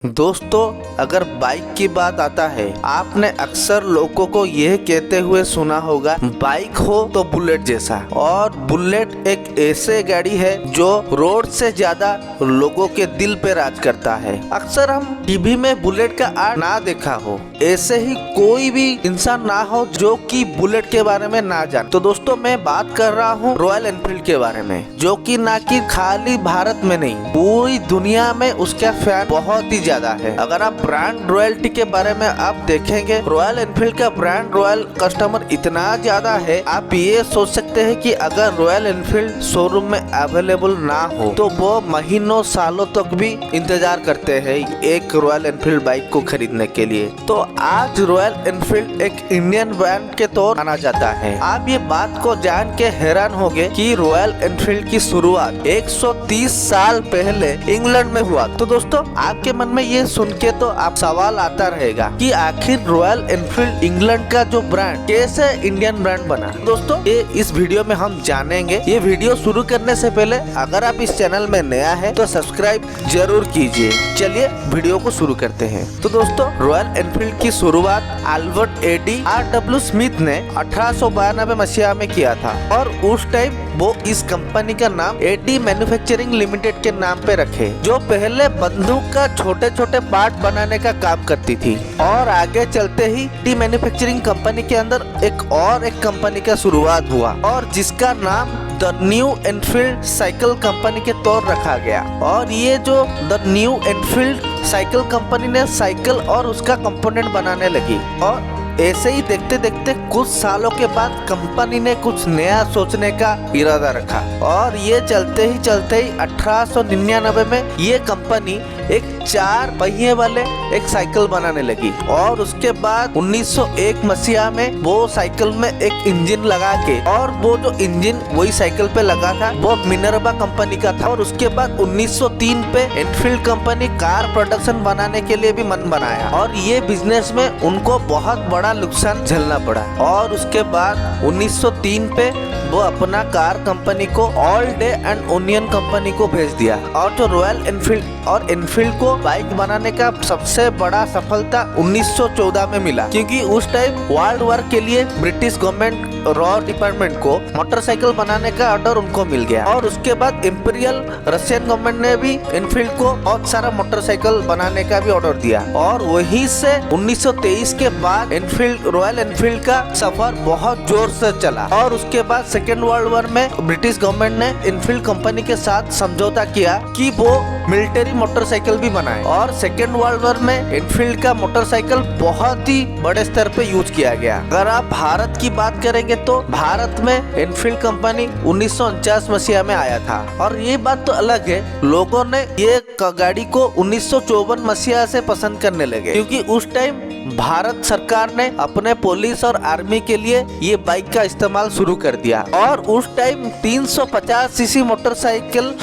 दोस्तों, अगर बाइक की बात आता है, आपने अक्सर लोगों को यह कहते हुए सुना होगा, बाइक हो तो बुलेट जैसा। और बुलेट एक ऐसे गाड़ी है जो रोड से ज्यादा लोगों के दिल पे राज करता है। अक्सर हम टीवी में बुलेट का आड ना देखा हो, ऐसे ही कोई भी इंसान ना हो जो कि बुलेट के बारे में ना जाने। तो दोस्तों, मैं बात कर रहा हूँ रॉयल एनफील्ड के बारे में, जो कि ना कि खाली भारत में नहीं, पूरी दुनिया में उसका फैन बहुत ही ज्यादा है। अगर आप ब्रांड रॉयल्टी के बारे में आप देखेंगे, रॉयल एनफील्ड का ब्रांड रॉयल कस्टमर इतना ज्यादा है, आप ये सोच सकते हैं कि अगर रॉयल एनफील्ड शोरूम में अवेलेबल ना हो तो वो महीनों सालों तक भी इंतजार करते हैं एक रॉयल एनफील्ड बाइक को खरीदने के लिए। तो आज रॉयल एनफील्ड एक इंडियन ब्रांड के तौर माना जाता है। आप ये बात को जान के हैरान होंगे कि रॉयल एनफील्ड की शुरुआत 130 साल पहले इंग्लैंड में हुआ। तो दोस्तों, आपके मन में ये सुन के तो आप सवाल आता रहेगा कि आखिर रॉयल एनफील्ड इंग्लैंड का जो ब्रांड कैसे इंडियन ब्रांड बना। दोस्तों, ये इस वीडियो में हम जानेंगे। ये वीडियो शुरू करने से पहले अगर आप इस चैनल में नया है तो सब्सक्राइब जरूर कीजिए। चलिए वीडियो को शुरू करते हैं। तो दोस्तों, रॉयल एनफील्ड की शुरुआत अल्बर्ट एडी आर.डब्ल्यू. स्मिथ ने 1892 मसीहा में किया था और उस टाइम वो इस कंपनी का नाम एडी मैन्युफैक्चरिंग लिमिटेड के नाम पे रखे, जो पहले बंदूक का छोटे छोटे पार्ट बनाने का काम करती थी। और आगे चलते ही एडी मैन्युफैक्चरिंग कंपनी के अंदर एक कंपनी का शुरुआत हुआ और जिसका नाम the new Enfield cycle company के तौर रखा गया। और ये जो the new Enfield cycle company ने साइकिल और उसका कंपोनेंट बनाने लगी। और ऐसे ही देखते देखते कुछ सालों के बाद कंपनी ने कुछ नया सोचने का इरादा रखा और ये चलते ही 1899 में ये कंपनी एक 4 पहिए वाले एक साइकिल बनाने लगी। और उसके बाद 1901 मसीहा में वो साइकिल में एक इंजन लगा के, और वो जो इंजन वही साइकिल पे लगा था वो मिनर्वा कंपनी का था। और उसके बाद 1903 पे एनफील्ड कंपनी कार प्रोडक्शन बनाने के लिए भी मन बनाया और ये बिजनेस में उनको बहुत बड़ा नुकसान झेलना पड़ा। और उसके बाद 1903 पे वो अपना कार कंपनी को all day and onion company को भेज दिया। और जो रॉयल एनफील्ड और एनफील्ड को बाइक बनाने का सबसे बड़ा सफलता 1914 में मिला, क्योंकि उस टाइम वर्ल्ड वॉर के लिए ब्रिटिश गवर्नमेंट रॉ डिपार्टमेंट को मोटरसाइकिल बनाने का ऑर्डर उनको मिल गया। और उसके बाद इंपीरियल रशियन गवर्नमेंट ने भी एनफील्ड को बहुत सारा मोटरसाइकिल बनाने का भी ऑर्डर दिया। और वहीं से 1923 के बाद रॉयल एनफील्ड का सफर बहुत जोर से चला। और उसके बाद सेकेंड वर्ल्ड वॉर में ब्रिटिश गवर्नमेंट ने एनफील्ड कंपनी के साथ समझौता किया कि वो मिलिट्री मोटरसाइकिल भी बनाए। और सेकेंड वर्ल्ड वॉर में एनफील्ड का मोटरसाइकिल बहुत ही बड़े स्तर पे यूज किया गया। अगर आप भारत की बात करेंगे तो भारत में एनफील्ड कंपनी 1949 मसीहा में आया था। और ये बात तो अलग है, लोगों ने ये गाड़ी को 1954 मसीहा से पसंद करने लगे, क्योंकि उस टाइम भारत सरकार ने अपने पुलिस और आर्मी के लिए ये बाइक का इस्तेमाल शुरू कर दिया। और उस टाइम 350 सीसी मोटरसाइकिल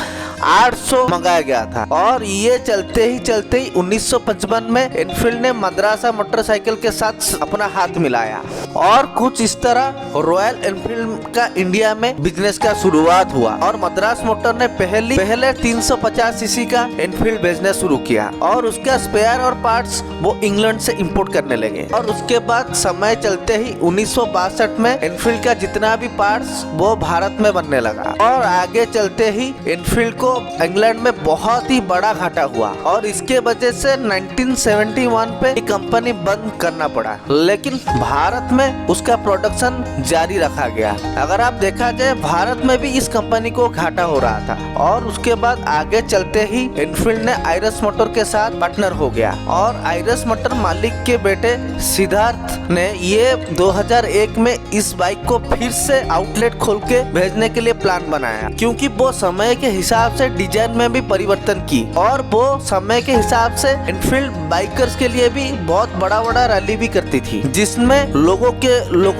800 मंगाया गया था। और ये चलते ही 1955 में एनफील्ड ने मद्रासा मोटरसाइकिल के साथ अपना हाथ मिलाया और कुछ इस तरह रॉयल एनफील्ड का इंडिया में बिजनेस का शुरुआत हुआ। और मद्रास मोटर ने पहले 350 सीसी का एनफील्ड बिजनेस शुरू किया और उसका स्पेयर और पार्ट्स वो इंग्लैंड से इंपोर्ट करने लगे। और उसके बाद समय चलते ही 1962 में एनफील्ड का जितना भी पार्ट्स वो भारत में बनने लगा। और आगे चलते ही एनफील्ड को इंग्लैंड में बहुत ही बड़ा घाटा हुआ और इसके वजह से 1971 पे कंपनी बंद करना पड़ा, लेकिन भारत में उसका प्रोडक्शन जारी रखा गया। अगर आप देखा जाए, भारत में भी इस कंपनी को घाटा हो रहा था। और उसके बाद आगे चलते ही एनफील्ड ने आइरस मोटर के साथ पार्टनर हो गया। और आइरस मोटर मालिक के बेटे सिद्धार्थ ने ये 2001 में इस बाइक को फिर से आउटलेट खोल के भेजने के लिए प्लान बनाया, क्योंकि वो समय के हिसाब से डिजाइन में भी परिवर्तन की। और वो समय के हिसाब से एनफील्ड बाइकर्स के लिए भी बहुत बड़ा रैली भी करती थी, जिसमें लोगों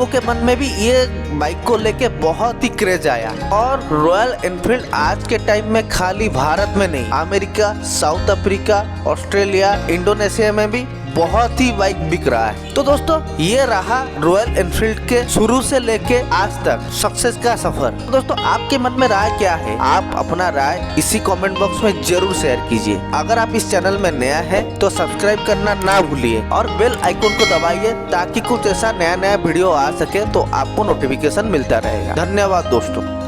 के मन में भी ये बाइक को लेके बहुत ही क्रेज आया। और रॉयल एनफील्ड आज के टाइम में खाली भारत में नहीं, America, south Africa, Australia, Indonesia में भी बहुत ही बाइक बिक रहा है। तो दोस्तों ये रहा रॉयल एनफील्ड के शुरू से लेके आज तक सक्सेस का सफर। तो दोस्तों आपके मन में राय क्या है? आप अपना राय इसी कमेंट बॉक्स में जरूर शेयर कीजिए। अगर आप इस चैनल में नया है तो सब्सक्राइब करना ना भूलिए और बेल आइकन को दबाइए ताकि कुछ ऐसा नया वीडियो आ सके तो आपको नोटिफिकेशन मिलता रहेगा। धन्यवाद दोस्तों।